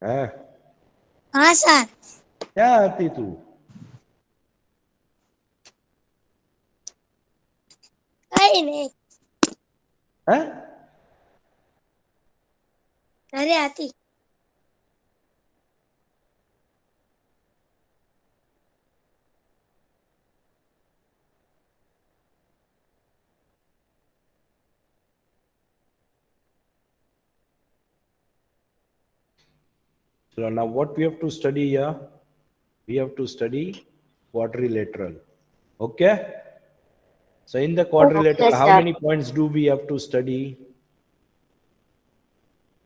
हाँ, हाँ सर। क्या आती तू? कहीं नहीं। हाँ? अरे आती। So now what we have to study here? We have to study quadrilateral. Okay? So in the quadrilateral, Okay, how sir. many points do we have to study?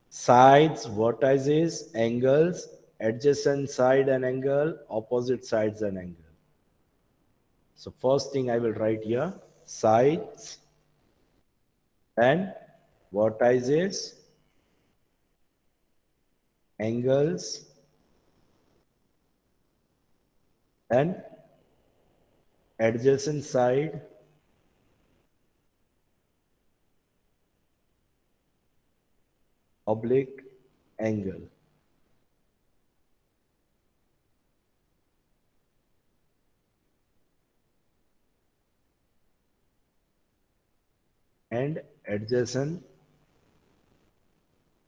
Sides, vertices, angles, adjacent side and angle, opposite sides and angle. So first thing I will write here, sides and vertices, angles and adjacent side oblique angle. And adjacent,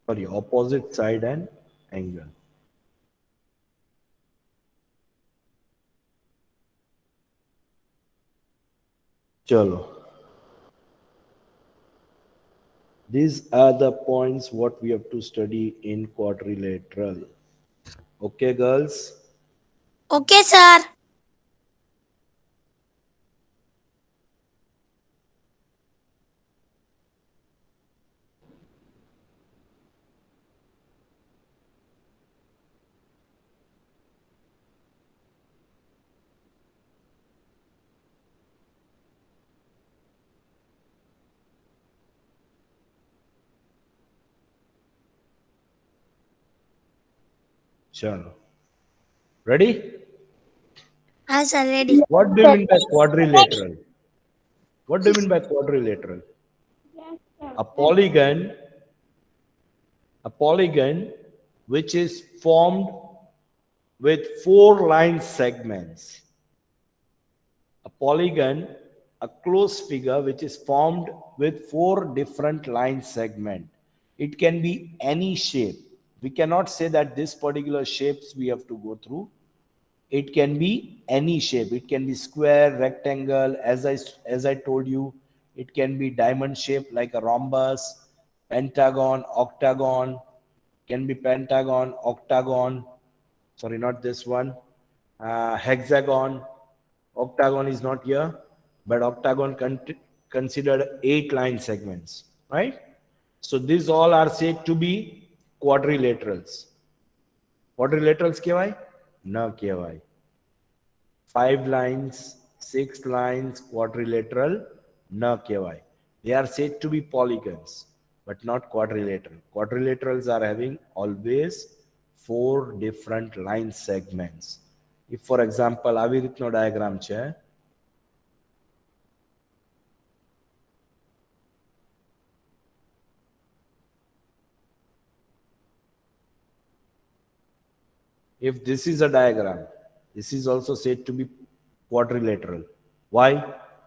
sorry, opposite side and angle. Chalo. These are the points what we have to study in quadrilateral. Okay, girls? Okay sir. Chalo. Ready? हाँ sir ready. What do you mean by quadrilateral? What do you mean by quadrilateral? A polygon, a polygon which is formed with four line segments. A polygon, a closed figure which is formed with four different line segments. It can be any shape. We cannot say that this particular shapes we have to go through. It can be any shape. It can be square, rectangle, as I told you. It can be diamond shape like a rhombus, pentagon, octagon, can be pentagon, octagon, sorry, not this one, hexagon. Octagon is not here, but octagon considered 8 line segments, right? So these all are said to be quadrilaterals. Quadrilaterals kehvai? Na kehvai. 5 lines, 6 lines, quadrilateral, na kehvai. They are said to be polygons, but not quadrilateral. Quadrilaterals are having always 4 different line segments. If, for example, આવી રીતનો diagram છે, if this is a diagram, this is also said to be quadrilateral. Why?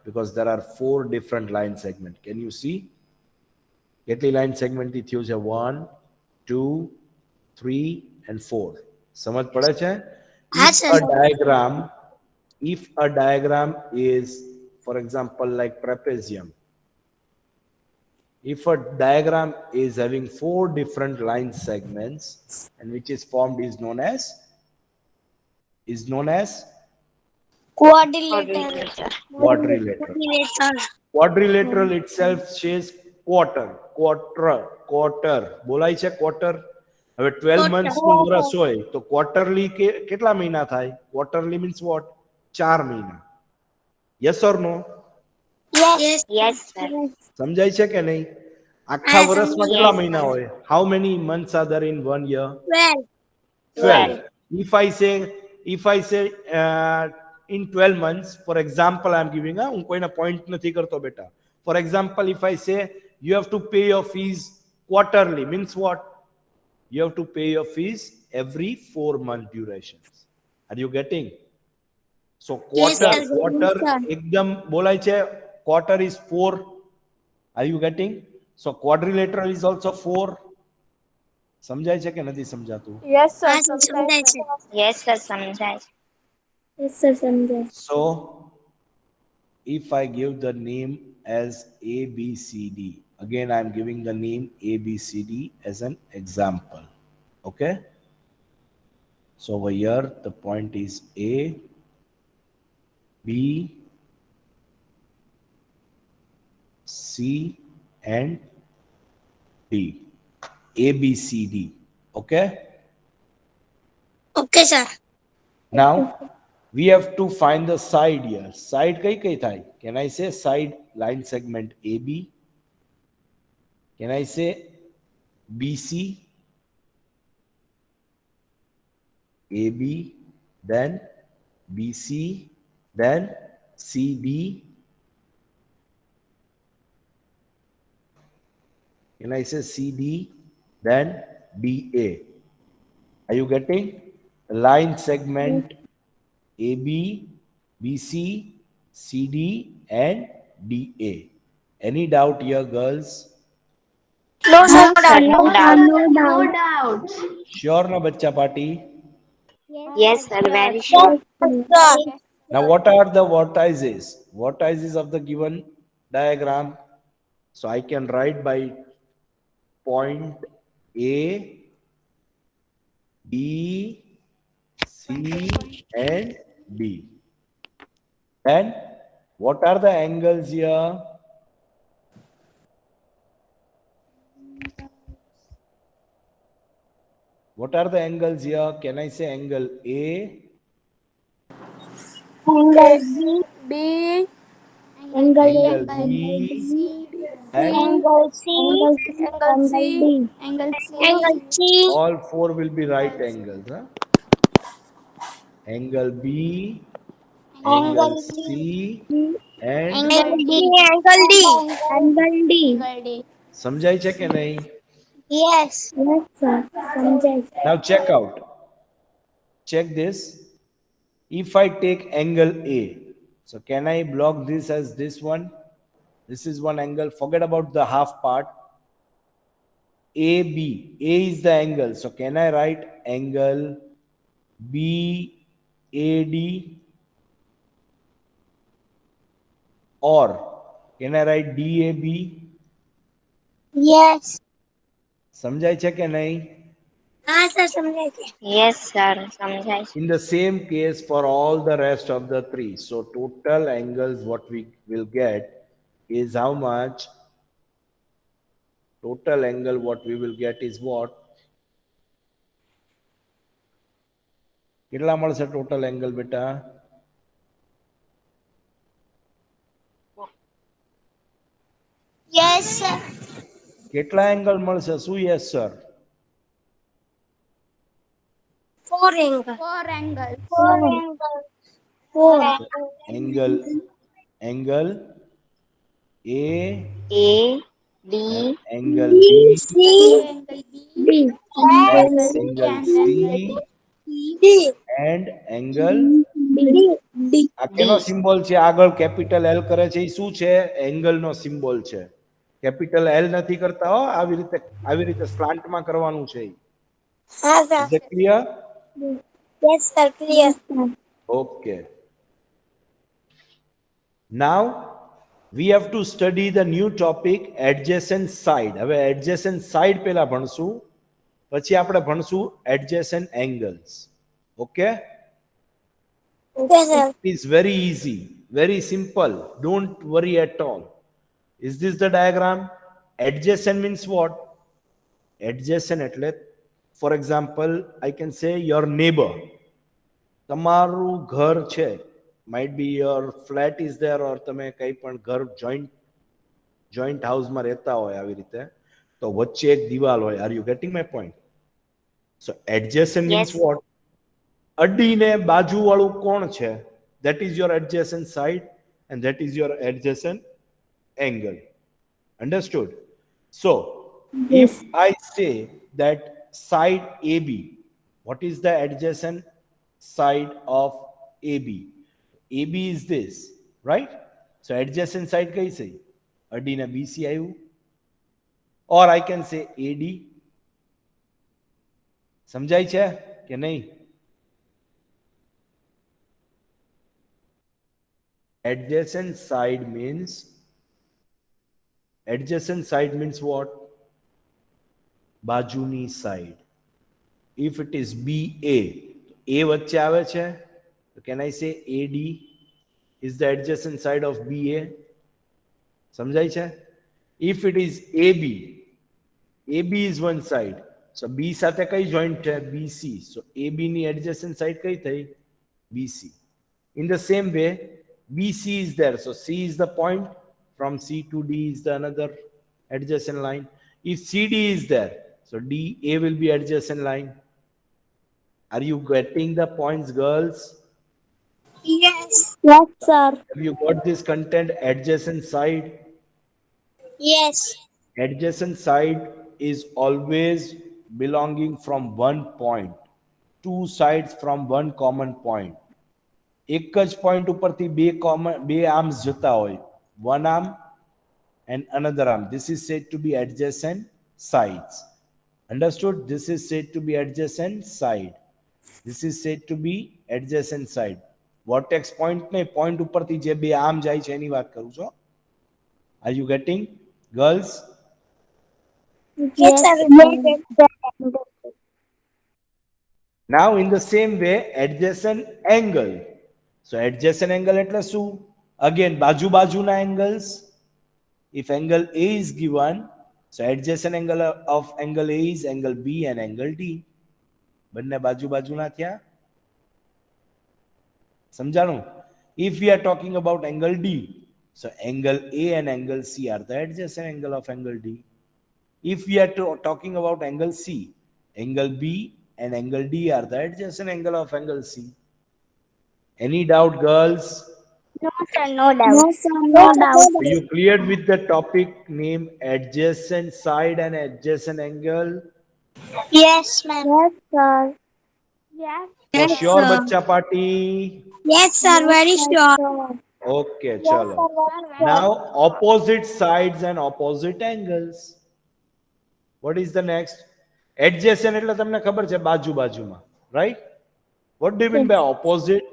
Because there are 4 different line segments. Can you see? કેટલી line સેગમેન્ટથી થયું છે? 1, 2, 3 and 4. સમજ પડે છે? हाँ If sir. a diagram, if a diagram is, for example, like trapezium, if a diagram is having 4 different line segments and which is formed is known as coordinator. Coordinator. quadrilateral. Coordinator. Quadrilateral itself says quarter બોલાય છે quarter. હવે 12 कोटर। months નું વર્ષ હોય તો quarterly કેટલા મહિના થાય? Quarterly means what? 4 મહિના. Yes or no? Yes. Yes, sir. સમજાય છે કે નહીં? આખા हाँ વર્ષમાં समझ। કેટલા Yes, મહિના sir. હોય? How many months are there in 1 year? 12। 12. 12. If I say in 12 months, for example, I'm giving a હું કોઈના point નથી કરતો બેટા. For example, if I say you have to pay your fees quarterly, means what? You have to pay your fees every 4-month durations. Are you getting? So Yes, quarter, sir. quarter, Yes, sir. ekdam bolay che, quarter is 4. Are you getting? So quadrilateral is also 4. સમજાય છે કે નથી સમજાતું? Yes, sir. હા sir સમજાય છે. Yes, sir, સમજાય છે. Yes, sir સમજાય. So if I give the name as A, B, C, D, again I am giving the name A, B, C, D as an example. Okay? So over here the point is A, B, C, and D. A, B, C, D. Okay? Okay, sir. Now we have to find the side here. Side kai thai? Can I say side line segment AB? Can I say BC? AB, then BC, then CD. Can I say CD, then DA? Are you getting? The line segment AB, BC, CD, and DA. Any doubt here, girls? No, sir. No, sir, no doubt. No doubt. Sure na bachcha party? Yes, sir, very sure. Sir. Now what are the vertices? Vertices of the given diagram. So I can write by point A, B, C, and D. And what are the angles here? What are the angles here? Can I say angle A, Angle B, B, angle B, and angle C, angle C, angle C, all 4 will be right angles. Huh? Angle B, angle C, and angle D, angle D, angle D. સમજાય છે કે નહીં? Yes. Yes, sir. સમજાય છે. Now check out. Check this. If I take angle A, so can I block this as this one? This is one angle. Forget about the half part. AB. A is the angle. So can I write angle BAD? Or can I write DAB? Yes. સમજાય છે કે નહીં? હા sir સમજાય છે. Yes, sir, સમજાય છે. In the same case for all the rest of the 3. So total angles what we will get is how much? Total angle what we will get is what? કેટલા મળશે total angle બેટા? Yes, sir. કેટલા angle મળશે? શું yes sir? 4 angle. 4 angles. 4 angle. 4. Angle A, A, B, angle B, C, Angle B, D. and angle angle C, C, D. and angle D. D. આ કેનો symbol છે? આગળ capital L કરે છે, એ શું છે? એંગલ નો સિમ્બોલ છે. કેપિટલ L નથી કરતા હો, આવી રીતે સ્લાન્ટ માં કરવાનું છે. હા sir. Is it clear? Yes, sir. Clear. Okay. Now we have to study the new topic adjacent side. હવે adjacent side પહેલા ભણશું, પછી આપણે ભણશું adjacent angles. Okay? Okay, sir. It is very easy, very simple. Don't worry at all. Is this the diagram? Adjacent means what? Adjacent એટલે, for example, I can say your neighbor. તમારું ઘર છે, might be your flat is there, or તમે કઈ પણ ઘર joint house માં રહેતા હોય આવી રીતે, તો વચ્ચે એક દિવાલ હોય. Are you getting my point? So adjacent means Yes. what? અડીને બાજુ વાળું કોણ છે? That is your adjacent side, and that is your adjacent angle. Understood? So if I say that side AB, What is the adjacent side of AB? AB is this, right? So adjacent side કઈ છે? AD ને BC આવ્યું. Or I can say AD. સમજાય છે કે નહીં? Adjacent side means what? બાજુની side. If it is BA, A વચ્ચે આવે છે, તો can I say AD is the adjacent side of BA? સમજાય છે? If it is AB, AB is one side. So B સાથે કઈ joint છે? BC. So AB ની adjacent side કઈ થઈ? BC. In the same way, BC is there. So C is the point. From C to D is the another adjacent line. If CD is there, so DA will be adjacent line. Are you getting the points, girls? Yes. Yes, sir. Have you got this content? Adjacent side. Yes. Adjacent side is always belonging from one point. Two sides from one common point. એક જ point ઉપરથી બે arms જતા હોય. One arm and another arm. This is said to be adjacent sides. Understood? This is said to be adjacent side. This is said to be adjacent side. Vertex point ને point ઉપરથી જે બે arm જાય છે એની વાત કરું છું. Are you getting, girls? Yes, sir. Now in the same way, adjacent angle. So adjacent angle એટલે શું? Again, બાજુના angles. If angle A is given, so adjacent angle of angle A is angle B and angle D. બંને બાજુના થયા? સમજાણું? If we are talking about angle D, so angle A and angle C are the adjacent angle of angle D. If we are talking about angle C, angle B and angle D are the adjacent angle of angle C. Any doubt, girls? No, sir. No doubt. No, sir. No doubt. Are you cleared with the topic name adjacent side and adjacent angle? Yes, ma'am. Yes, sir. Yes. For sure, bachcha party. Yes, sir. Very sure. Sir. Okay, chalo. Now, opposite sides and opposite angles. What is the next? Adjacent એટલે તમને ખબર છે બાજુમાં, right? What do you mean by opposite?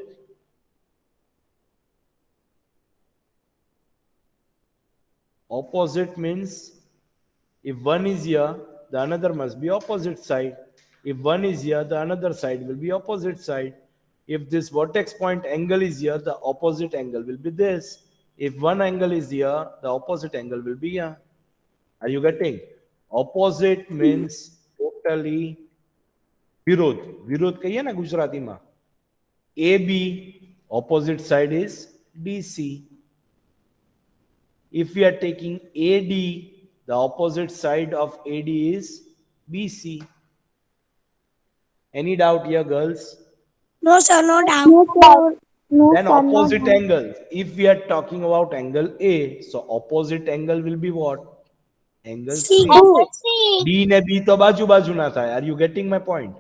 Opposite means if one is here, the another must be opposite side. If one is here, the another side will be opposite side. If this vertex point angle is here, the opposite angle will be this. If one angle is here, the opposite angle will be here. Are you getting? Opposite means totally વિરોધ. વિરોધ કહીએ ને ગુજરાતીમાં. AB, opposite side is DC. If we are taking AD, the opposite side of AD is BC. Any doubt here, girls? No, sir. No doubt. No, sir. No, Then sir. opposite No. angles. If we are talking about angle A, so opposite angle will be what? Angle C. D ne B to બાજુ ના થાય. Are you getting my point?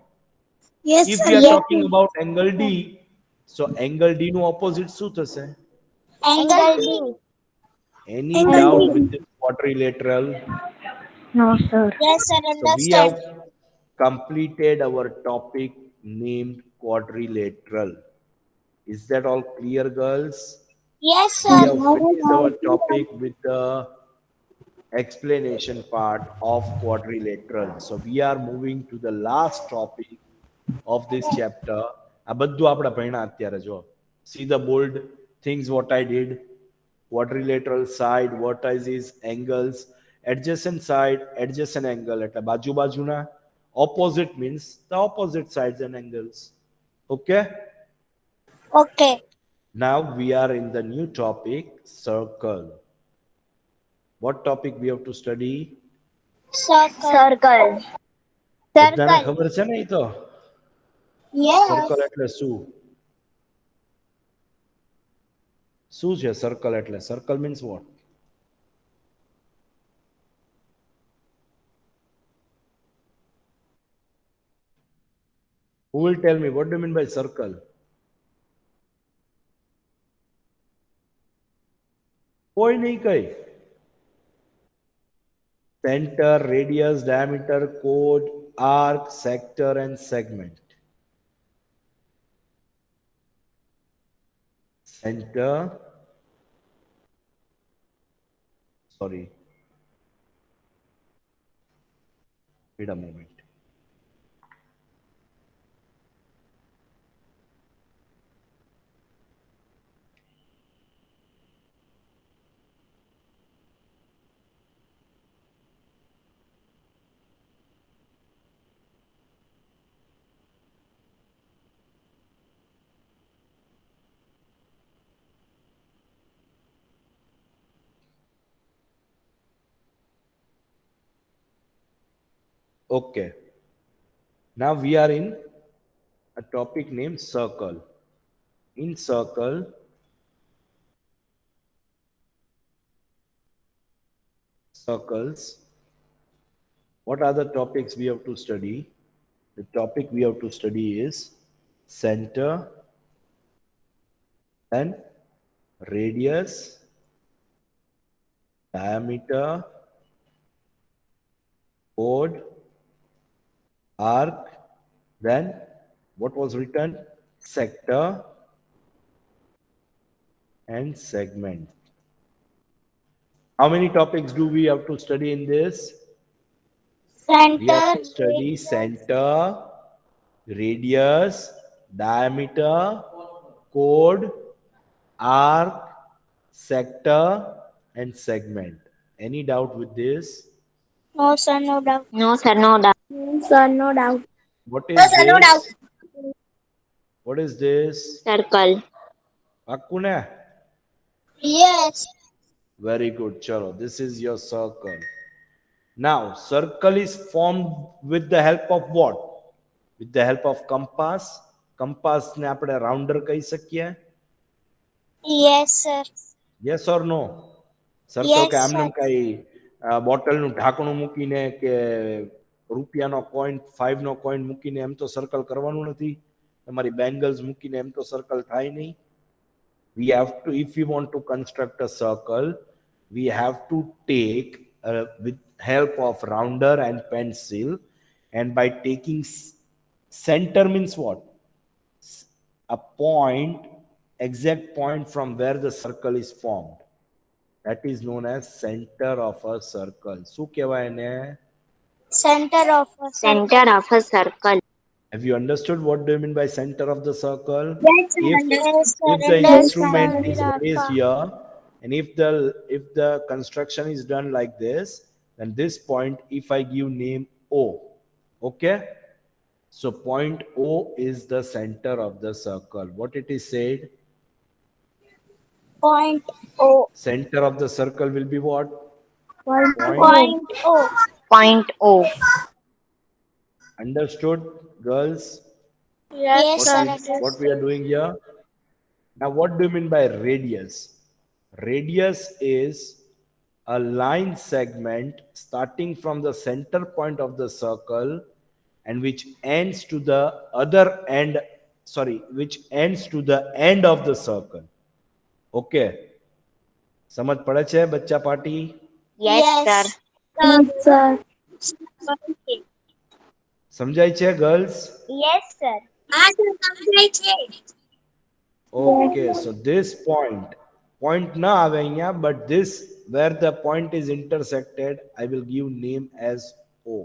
Yes, If sir. we are Yes. talking about angle D, so angle D નું opposite શું થશે? Angle D. Any Angle doubt D. with this quadrilateral? No, sir. Yes, sir. So we Understand. have completed our topic named quadrilateral. Is that all clear, girls? Yes, We sir. have finished our topic with the explanation part of quadrilateral. So we are moving to the last topic of this chapter. આ બધું આપણે ભણ્યા અત્યારે જો. See the bold things what I did. Quadrilateral side, vertices, angles, adjacent side, adjacent angle એટલે બાજુના. Opposite means the opposite sides and angles. Okay? Okay. Now we are in the new topic, circle. What topic we have to study? Circle. બધાને ખબર છે ને ઈ તો? Yes. Circle એટલે શું? શું છે સર્કલ એટલે? Circle means what? Who will tell me what do you mean by circle? कोई नहीं कही. Center, radius, diameter, chord, arc, sector, and segment. Center. Sorry. Wait a moment. Okay. Now we are in a topic named circle. In circles, what are the topics we have to study? The topic we have to study is center and radius, diameter, chord, arc, then what was written? Sector and segment. How many topics do we have to study in this? We have Center. to study center, radius, diameter, chord, arc, sector, and segment. Any doubt with this? No, sir, no doubt. No, sir, no doubt. Sir, no doubt. What No, is sir, no doubt. this? What is this? Circle. Akune? Yes. Very good, chalo. This is your circle. Now, circle is formed with the help of what? With the help of compass. Compass ને આપણે rounder કહી શકીએ? Yes, sir. Yes or no? Circle Yes, કે આમને sir. કઈ બોટલનું ઢાંકણું મૂકીને કે રૂપિયાનો કોઈન 5 નો કોઈન મૂકીને એમ તો સર્કલ કરવાનું નથી. તમારી બેંગલ્સ મૂકીને એમ તો સર્કલ થાય નહીં. We have to, if we want to construct a circle, we have to take with help of rounder and pencil, and by taking center means what? A point, exact point from where the circle is formed. That is known as center of a circle. શું કહેવાય એને? Center of a circle. Center of a circle. Have you understood what do you mean by center of the circle? Yes, sir. If, Yes, sir. if the Yes, instrument sir. is raised here, and if the construction is done like this, then this point, if I give name O, okay? So point O is the center of the circle. What it is said? Point O. Center of the circle will be what? Point Point O. Point O. Understood, girls? Yes, sir. What we are doing here? Now, what do you mean by radius? Radius is a line segment starting from the center point of the circle and which ends to the other end, which ends to the end of the circle. Okay. समझ पड़े छे बच्चा party? Yes, sir. sir. समझाय छे girls? Yes, sir. Ah, sir, સમજાય છે. Okay, so this point na આવે અહીંયા, but this where the point is intersected, I will give name as O.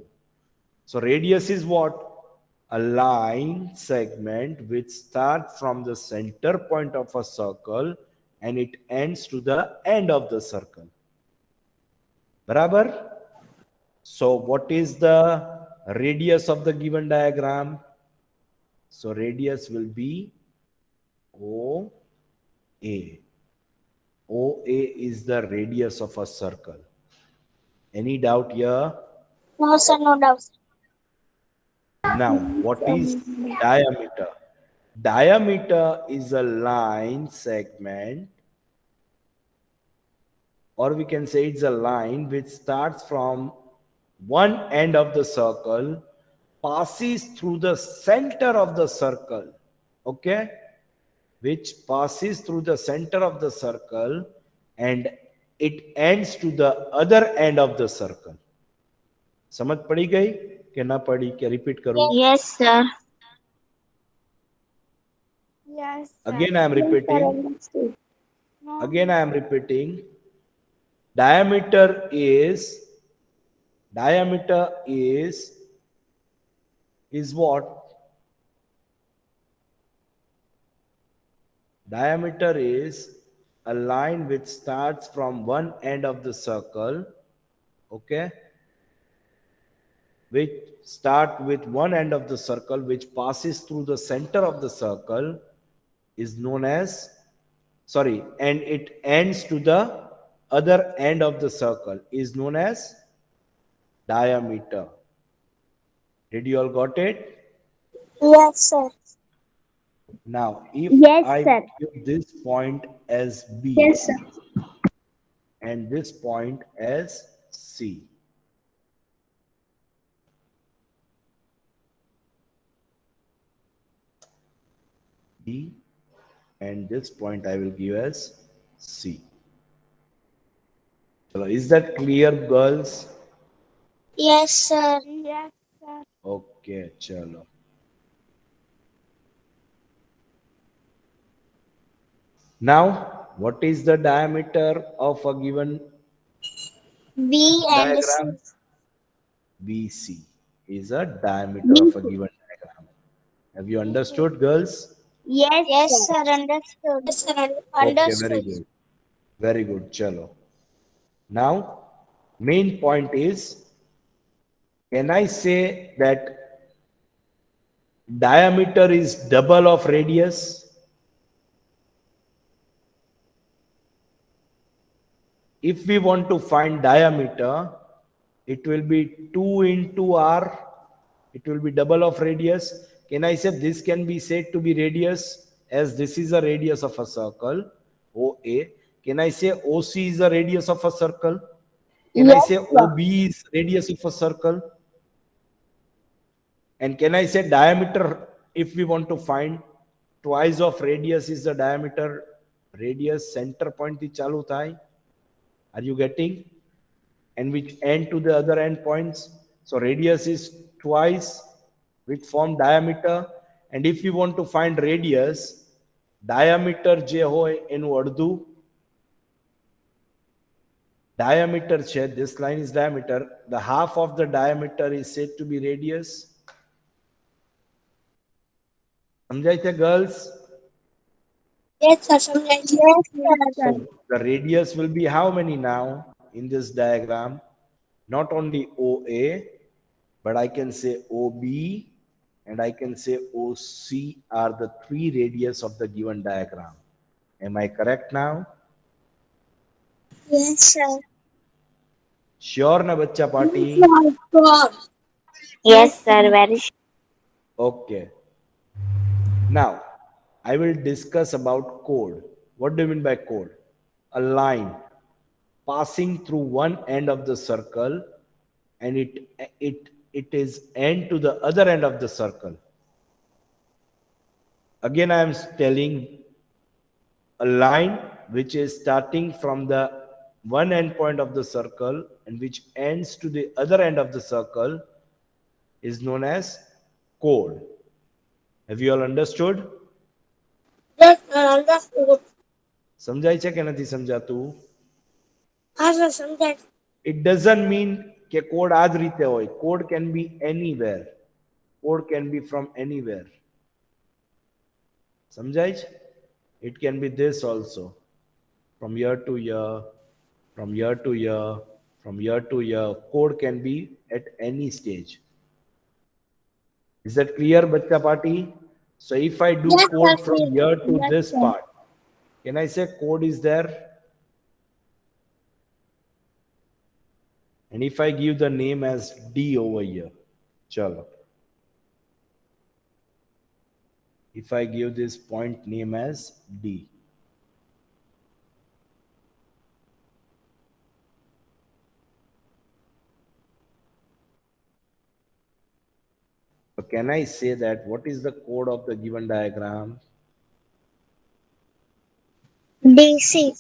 So radius is what? A line segment which starts from the center point of a circle and it ends to the end of the circle. Barabar? So what is the radius of the given diagram? So radius will be OA. OA is the radius of a circle. Any doubt here? No, sir, no doubt. Now, what is diameter? Diameter is a line segment, or we can say it's a line which starts from one end of the circle passes through the center of the circle. Okay? Which passes through the center of the circle and it ends to the other end of the circle. समझ पड़ी गई कि ना पड़ी? क्या repeat करूं? Yes, sir. Yes, sir. Again I am repeating. Understood. Again I am repeating. Diameter is what? Diameter is a line which starts from one end of the circle, okay? Which start with one end of the circle which passes through the center of the circle is known as, sorry, and it ends to the other end of the circle is known as diameter. Did you all got it? Yes, sir. Now, if Yes, I sir. give this point as B Yes, sir. and this point as C, B and this point I will give as C. Chalo, is that clear, girls? Yes, sir. Yes, sir. Okay, chalo. Now, what is the diameter of a given B and C. diagram? BC is a diameter of a given diagram. Have you understood, girls? Yes, Yes, sir. sir. Understood. Yes, sir. Okay, very Understood. good. Very good, chalo. Now, main point is, can I say that diameter is double of radius? If we want to find diameter, it will be 2 into r. It will be double of radius. Can I say this can be said to be radius, as this is a radius of a circle, OA? Can I say OC is a radius of a circle? Can I Yes, say sir. OB is radius of a circle? And can I say diameter, if we want to find twice of radius is the diameter, radius center point thi chalu thai? Are you getting? And which end to the other end points? So radius is twice, which form diameter. And if you want to find radius, diameter je hoy એનું અડધું. Diameter છે, this line is diameter. The half of the diameter is said to be radius. સમજાય છે, girls? Yes, sir. Yes, Yes, sir. sir. So the radius will be how many now in this diagram? Not only OA, but I can say OB and I can say OC are the three radius of the given diagram. Am I correct now? Yes, sir. Sure na bachcha party? Sure. Yes, sir. Very sure. Okay. Now I will discuss about chord. What do you mean by chord? A line passing through one end of the circle and it is end to the other end of the circle. Again I am telling, a line which is starting from the one end point of the circle and which ends to the other end of the circle is known as chord. Have you all understood? Yes, sir. Understood. સમજાય છે કે નથી સમજાતું? હા, sir. સમજાય. It doesn't mean કે code આ જ રીતે હોય. Code can be anywhere. Code can be from anywhere. સમજાય છે? It can be this also. From year to year, from year to year, from year to year. Code can be at any stage. Is that clear, Bachcha Party? So if I do Yes, code sir. from here to Yes, this sir. part, can I say code is there? And if I give the name as D over here, chalo. If I give this point name as D. So can I say that what is the code of the given diagram? DC.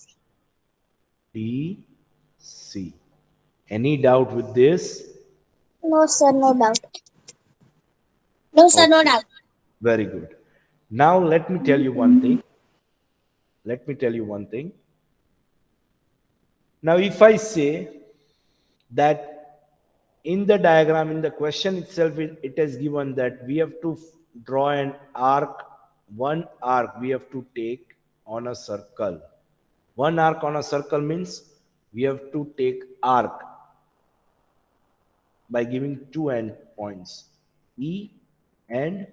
DC. Any doubt with this? No, sir, no doubt. No, sir, no Okay, doubt. very good. Now let me tell you one thing. Let me tell you one thing. Now, if I say that in the diagram, in the question itself, it is given that we have to draw an arc, one arc we have to take on a circle. One arc on a circle means we have to take arc by giving two endpoints, E and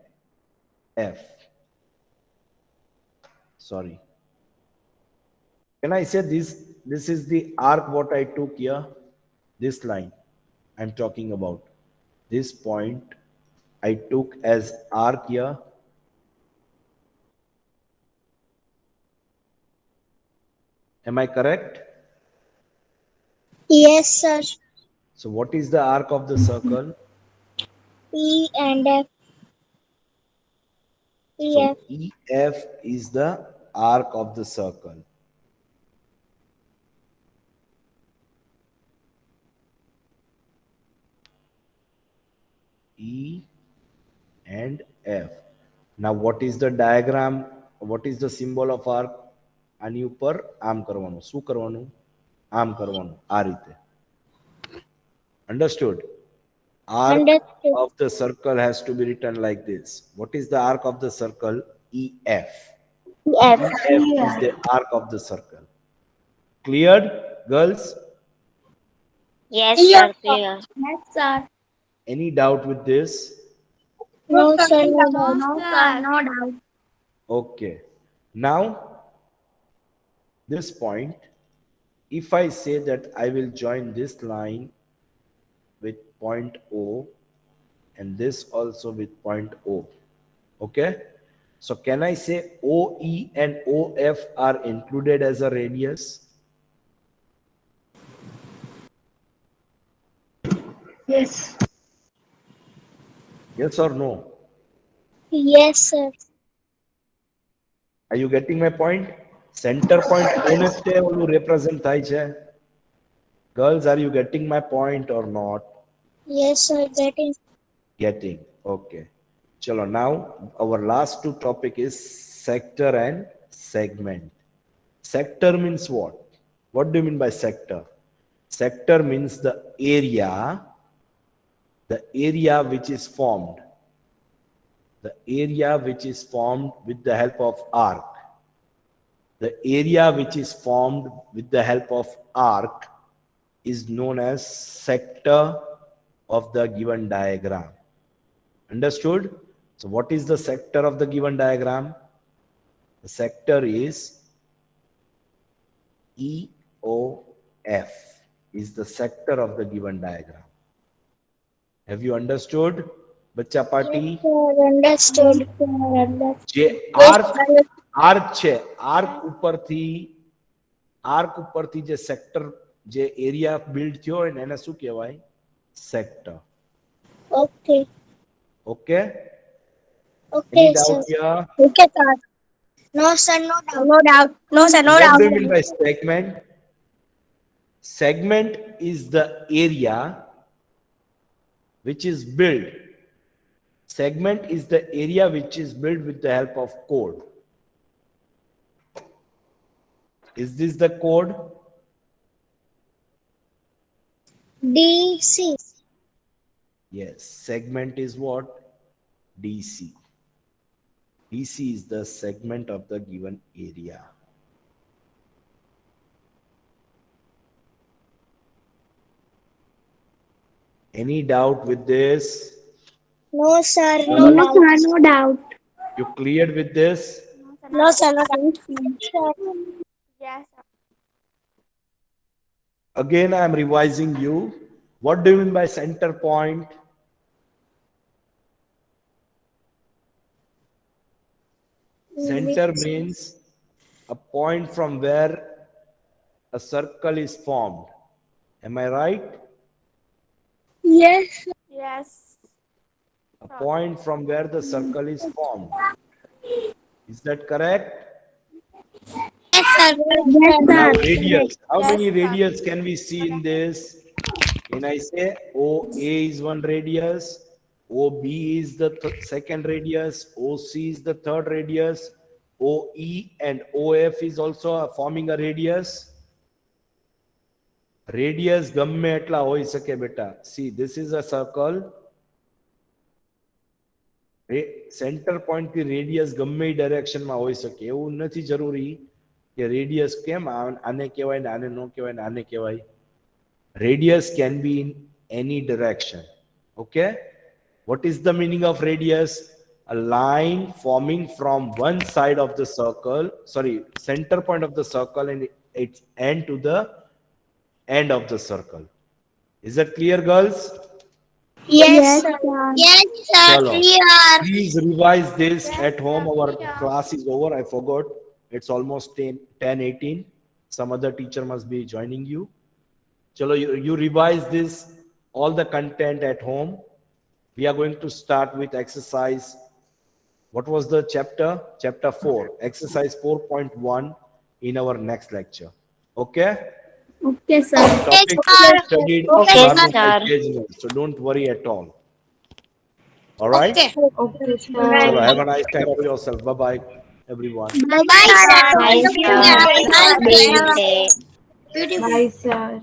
F. Sorry. Can I say this? This is the arc what I took here. This line I'm talking about. This point I took as arc here. Am I correct? Yes, sir. So what is the arc of the circle? E and F. So EF. EF is the arc of the circle. E and F. Now what is the diagram? What is the symbol of arc? આની ઉપર આમ કરવાનું. શું કરવાનું? આમ કરવાનું. આ રીતે. Understood? Arc Understood. of the circle has to be written like this. What is the arc of the circle? EF. EF. EF is the arc of the circle. Cleared, girls? Yes, Yes, sir. sir. Clear. Yes, sir. Any doubt with this? No, sir, no No, doubt. sir. No doubt. Okay. Now, this point, if I say that I will join this line with point O and this also with point O. Okay? So can I say OE and OF are included as a radius? Yes. Yes or no? Yes, sir. Are you getting my point? Center point કોને ઓલું represent થાય છે? Girls, are you getting my point or not? Yes, sir. Getting. Getting. Okay. Chalo, now our last two topic is sector and segment. Sector means what? What do you mean by sector? Sector means the area which is formed. The area which is formed with the help of arc. The area which is formed with the help of arc is known as sector of the given diagram. Understood? So what is the sector of the given diagram? The sector is EOF, is the sector of the given diagram. Have you understood? Bachcha party? Sir, understood. જે arc છે, arc ઉપરથી જે sector, જે area build થયો હોય ને એને શું કહેવાય? Sector. Okay. Okay? Okay, Any sir. doubt here? Okay, sir. No, sir, no doubt. No doubt. No, sir, no What doubt. do you mean by segment? Segment is the area which is built. Segment is the area which is built with the help of code. Is this the code? DC. Yes. Segment is what? DC. DC is the segment of the given area. Any doubt with this? No, sir, no No, doubt. sir. No doubt. You cleared with this? No, sir, no doubt. Yes, sir. Again, I am revising you. What do you mean by center point? Center means a point from where a circle is formed. Am I right? Yes. Yes. A point from where the circle is formed. Is that correct? Yes, sir. Yes, Now sir. radius. How many radius can we see in this? Can I say OA is one radius, OB is the second radius, OC is the third radius, OE and OF is also forming a radius. Radius gamme etla hoi sake beta. See, this is a circle. Center point થી radius ગમે direction માં હોઈ શકે. એવું નથી જરૂરી કે radius કેમ આને કહેવાય ને આને નો કહેવાય ને આને કહેવાય. Radius can be in any direction. Okay? What is the meaning of radius? A line forming from one side of the circle, sorry, center point of the circle and its end to the end of the circle. Is that clear, girls? Yes, sir. Yes, sir. Chalo. Clear. Please revise this at home. Our class is over. I forgot. It's almost 10:18. Some other teacher must be joining you. Chalo, you revise this, all the content at home. We are going to start with exercise. What was the chapter? Chapter 4. Exercise 4.1 in our next lecture. Okay? Okay, sir. Topic sir. studied Okay, carbon sir. engagement. So don't worry at all. All right? Okay. Okay, Chalo, have a nice time for yourself. Bye-bye, everyone. Bye, sir. Bye, sir. Bye, Have a sir. great day. Beautiful. Bye, sir.